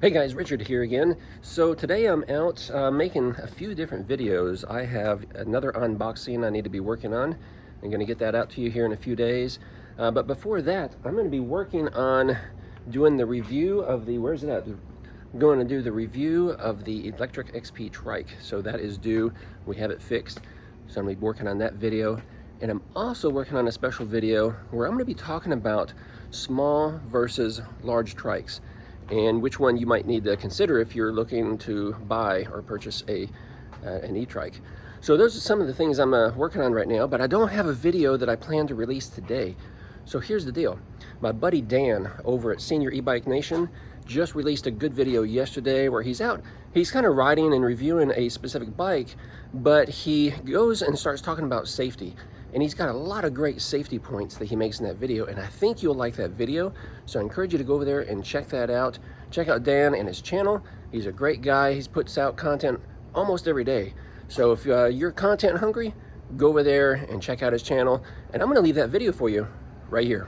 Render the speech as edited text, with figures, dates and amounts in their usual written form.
Hey guys, Richard here again. So today I'm out making a few different videos. I have another unboxing I need to be working on. I'm going to get that out to you here in a few days. But before that, I'm going to be working on doing the review of the, where's it at? I'm going to do the review of the Electric XP trike. So that is due. We have it fixed. So I'm going to be working on that video. And I'm also working on a special video where I'm going to be talking about small versus large trikes, and which one you might need to consider if you're looking to buy or purchase an e-trike. So those are some of the things I'm working on right now, but I don't have a video that I plan to release today. So here's the deal. My buddy Dan over at Senior E-Bike Nation just released a good video yesterday where he's out. He's kind of riding and reviewing a specific bike, but he goes and starts talking about safety. And he's got a lot of great safety points that he makes in that video, and I think you'll like that video. So I encourage you to go over there and check that out. Check out Dan and his channel. He's a great guy. He puts out content almost every day. So if you're content hungry, go over there and check out his channel. And I'm going to leave that video for you right here.